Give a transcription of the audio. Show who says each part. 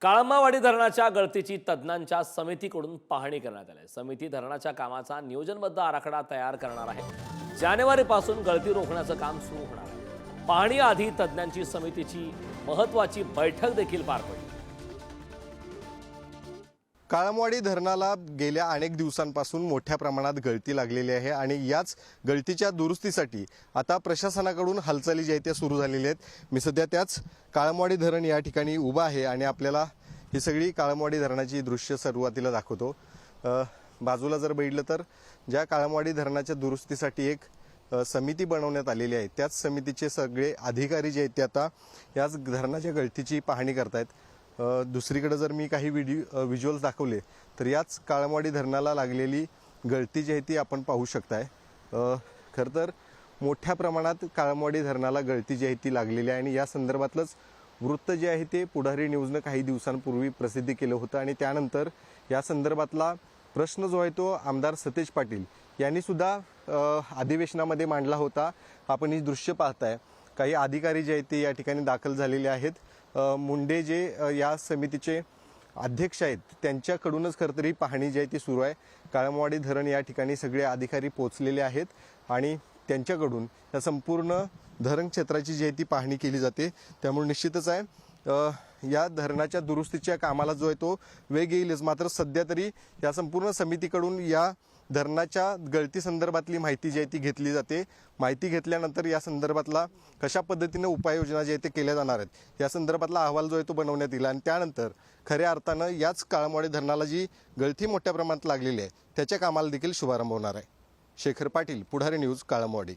Speaker 1: काळमावाडी धरणाच्या गळतीची तज्ज्ञांच्या समितीकडून पाहणी करण्यात आली आहे। समिती धरणाच्या कामाचा नियोजनबद्ध आराखडा तयार करणार आहे। जानेवारीपासून गळती रोखण्याचं काम सुरू होणार आहे। पाहणीआधी तज्ज्ञांची समितीची महत्त्वाची बैठक देखील पार पडली।
Speaker 2: काळमवाडी धरणाला गेल्या अनेक दिवसांपासून मोठ्या प्रमाणात गळती लागलेली आहे आणि याच गळतीच्या दुरुस्तीसाठी आता प्रशासनाकडून हालचाली ज्या त्या सुरू झालेल्या आहेत। मी सध्या त्याच काळमवाडी धरण या ठिकाणी उभा आहे आणि आपल्याला ही सगळी काळमवाडी धरणाची दृश्य सुरुवातीला दाखवतो। बाजूला जर बघितलं तर ज्या काळमवाडी धरणाच्या दुरुस्तीसाठी एक समिती बनवण्यात आलेली आहे, त्याच समितीचे सगळे अधिकारी जे आहेत ते आता याच धरणाच्या गळतीची पाहणी करतायत। दुसरीकडे जर मी काही व्हिज्युअल्स दाखवले तर याच काळमवाडी धरणाला लागलेली गळती जी आहे ती आपण पाहू शकताय। खरं तर मोठ्या प्रमाणात काळमवाडी धरणाला गळती जी आहे ती लागलेली आहे आणि या संदर्भातलंच वृत्त जे आहे ते पुढारी न्यूजनं काही दिवसांपूर्वी प्रसिद्ध केलं होतं आणि त्यानंतर या संदर्भातला प्रश्न जो आहे तो आमदार सतेज पाटील यांनी सुद्धा अधिवेशनामध्ये मांडला होता। आपण ही दृश्य पाहताय, काही अधिकारी जे आहेत ते या ठिकाणी दाखल झालेले आहेत। मुंडे जे या समितीचे अध्यक्ष आहेत त्यांच्याकडूनच खरं तरी पाहणी जी आहे ती सुरू आहे। काळमवाडी धरण या ठिकाणी सगळे अधिकारी पोहोचलेले आहेत आणि त्यांच्याकडून या संपूर्ण धरण क्षेत्राची जी आहे ती पाहणी केली जाते। त्यामुळे निश्चितच आहे या धरणाच्या दुरुस्तीच्या कामाला जो आहे तो वेग येईलच। मात्र सध्या तरी या संपूर्ण समितीकडून या धरणाच्या गळती संदर्भातली माहिती जी आहे ती घेतली जाते। माहिती घेतल्यानंतर या संदर्भातला कशा पद्धतीने उपाययोजना जे आहे ते केल्या जाणार आहेत या संदर्भातला अहवाल जो आहे तो बनवण्यात येईल आणि त्यानंतर खऱ्या अर्थानं याच काळमवाडी धरणाला जी गळती मोठ्या प्रमाणात लागलेली आहे त्याच्या कामाला देखील शुभारंभ होणार आहे। शेखर पाटील, पुढारी न्यूज, काळमवाडी।